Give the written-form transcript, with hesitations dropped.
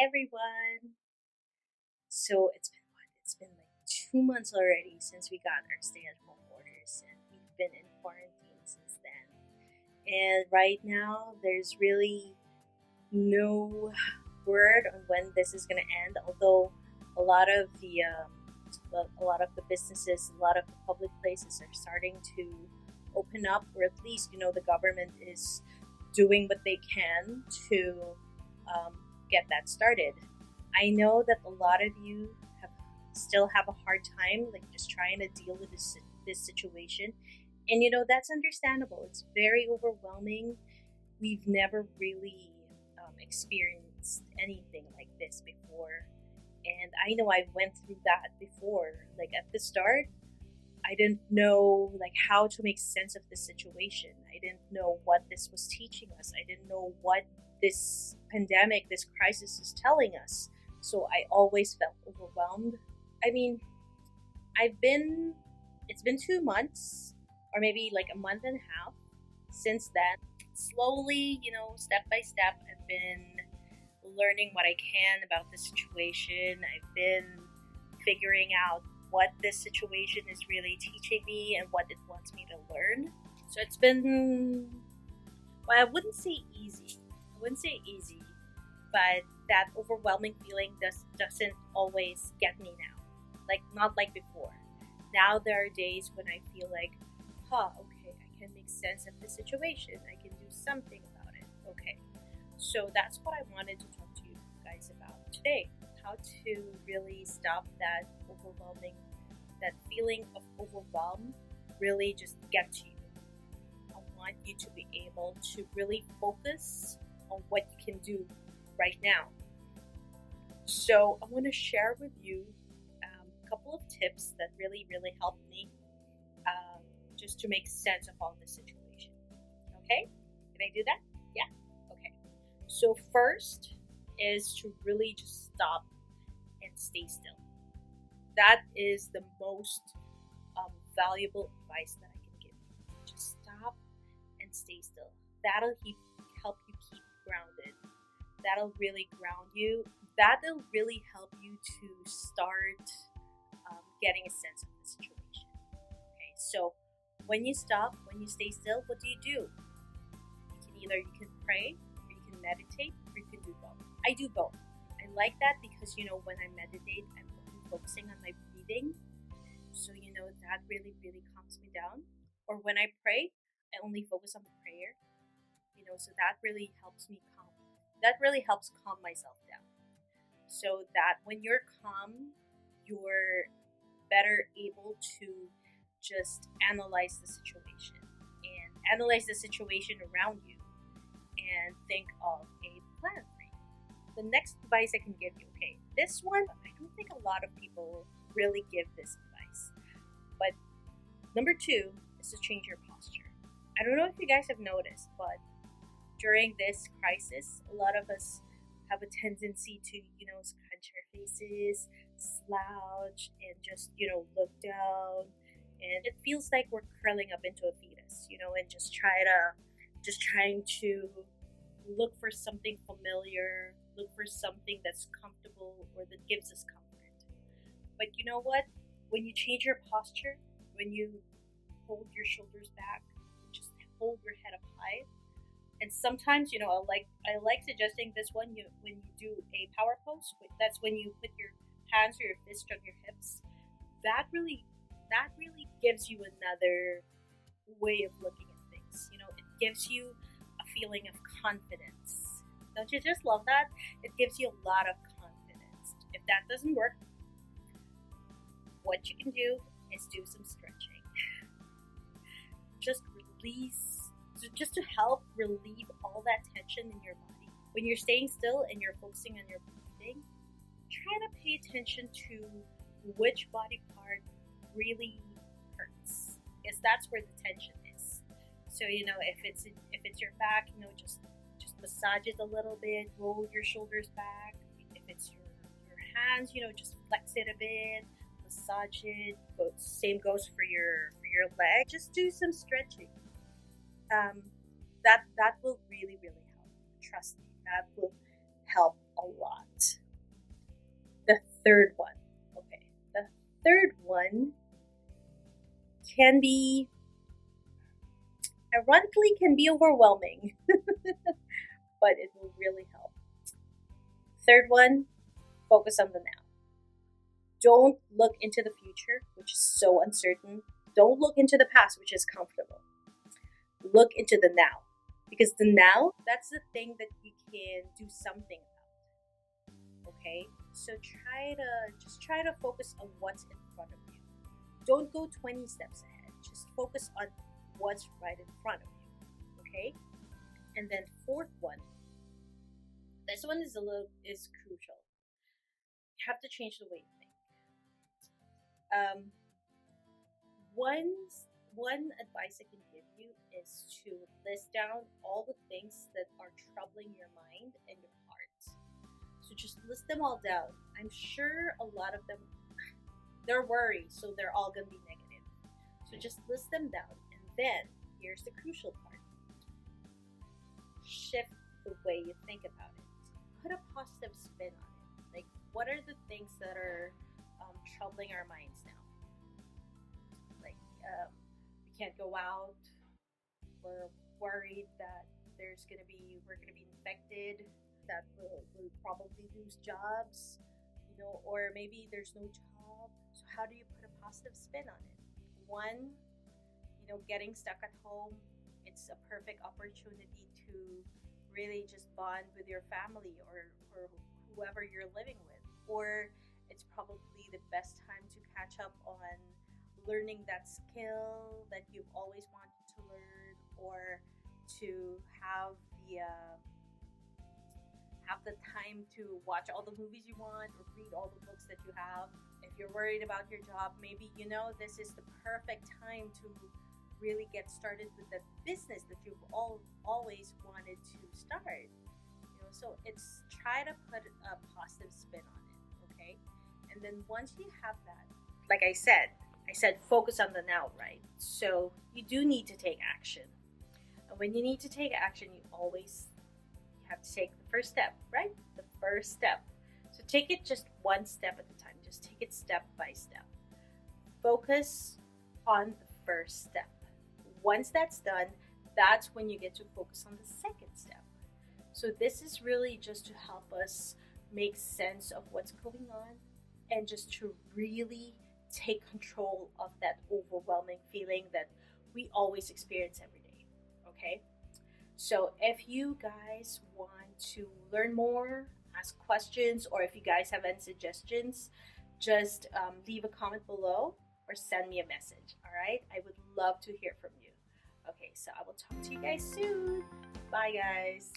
Hi everyone. So it's been what? It's been like 2 months already since we got our stay-at-home orders, and we've been in quarantine since then. And right now, there's really no word on when this is going to end. Although a lot of the businesses, a lot of the public places are starting to open up, or at least the government is doing what they can to um, get that started. I know that a lot of you still have a hard time, like just trying to deal with this situation, and that's understandable. It's very overwhelming. We've never really experienced anything like this before, and I know I went through that before. Like at the start, I didn't know like how to make sense of the situation. I didn't know what this was teaching us. I didn't know what this pandemic, this crisis is telling us. So I always felt overwhelmed. I mean, I've been it's been 2 months or maybe like a month and a half since then. Slowly, step by step, I've been learning what I can about the situation. I've been figuring out what this situation is really teaching me and what it wants me to learn. So it's been, well, I wouldn't say easy. But that overwhelming feeling doesn't always get me now. Like, not like before. Now there are days when I feel like, okay, I can make sense of the situation. I can do something about it. Okay. So that's what I wanted to talk to you guys about today. How to really stop that feeling of overwhelm really just get to you. I want you to be able to really focus on what you can do right now. So I want to share with you a couple of tips that really, really helped me just to make sense of all this situation. Okay? Can I do that? Yeah? Okay. So first is to really just stop and stay still. That is the most valuable advice that I can give you. Just stop and stay still. That'll help you keep grounded. That'll really ground you. That'll really help you to start getting a sense of the situation. Okay, so when you stop, when you stay still, what do? You can pray, or you can meditate, or you can do both. I do both. I like that because when I meditate, I'm focusing on my breathing. So that really, really calms me down. Or when I pray, I only focus on the prayer. So that really helps me calm. That really helps calm myself down. So that when you're calm, you're better able to just analyze the situation around you and think of a plan for you. The next advice I can give you, okay, this one, I don't think a lot of people really give this advice. But number 2 is to change your posture. I don't know if you guys have noticed, but during this crisis, a lot of us have a tendency to, scrunch our faces, slouch, and just, look down. And it feels like we're curling up into a fetus, and just trying to look for something familiar, look for something that's comfortable or that gives us comfort. But you know what? When you change your posture, when you hold your shoulders back, just hold your head up high. And sometimes, I like suggesting this one. When you do a power pose, that's when you put your hands or your fist on your hips. That really gives you another way of looking at things. It gives you a feeling of confidence. Don't you just love that? It gives you a lot of confidence. If that doesn't work, what you can do is do some stretching. Just to help relieve all that tension in your body. When you're staying still and you're focusing on your breathing, try to pay attention to which body part really hurts, because that's where the tension is. So if it's your back, just massage it a little bit, roll your shoulders back. If it's your hands, just flex it a bit, massage it. Same goes for your leg. Just do some stretching. That will really, really help. Trust me, that will help a lot. The third one, okay, the third one can be, ironically, can be overwhelming, but it will really help. Third one, focus on the now. Don't look into the future, which is so uncertain. Don't look into the past, which is comfortable. Look into the now. Because the now, that's the thing that you can do something about. Okay? So try to focus on what's in front of you. Don't go 20 steps ahead. Just focus on what's right in front of you. Okay? And then fourth one. This one is crucial. You have to change the way you think. One advice I can give you is to list down all the things that are troubling your mind and your heart. So just list them all down. I'm sure a lot of them, they're worried, so they're all going to be negative. So just list them down. And then, here's the crucial part. Shift the way you think about it. Put a positive spin on it. Like, what are the things that are troubling our minds now? Like, we can't go out. We're worried that we're gonna be infected. That we'll probably lose jobs. Or maybe there's no job. So how do you put a positive spin on it? One, getting stuck at home. It's a perfect opportunity to really just bond with your family or whoever you're living with. Or it's probably the best time to catch up on learning that skill that you've always wanted to learn, or to have the time to watch all the movies you want or read all the books that you have. If you're worried about your job, maybe this is the perfect time to really get started with the business that you've always wanted to start. So it's try to put a positive spin on it, okay? And then once you have that, like I said focus on the now, right? So you do need to take action. And when you need to take action, you have to take the first step, right? The first step. So take it just one step at a time. Just take it step by step. Focus on the first step. Once that's done, that's when you get to focus on the second step. So this is really just to help us make sense of what's going on and just to really take control of that overwhelming feeling that we always experience every day. Okay? So if you guys want to learn more, ask questions, or if you guys have any suggestions, just leave a comment below or send me a message. All right? I would love to hear from you. Okay, so I will talk to you guys soon. Bye, guys.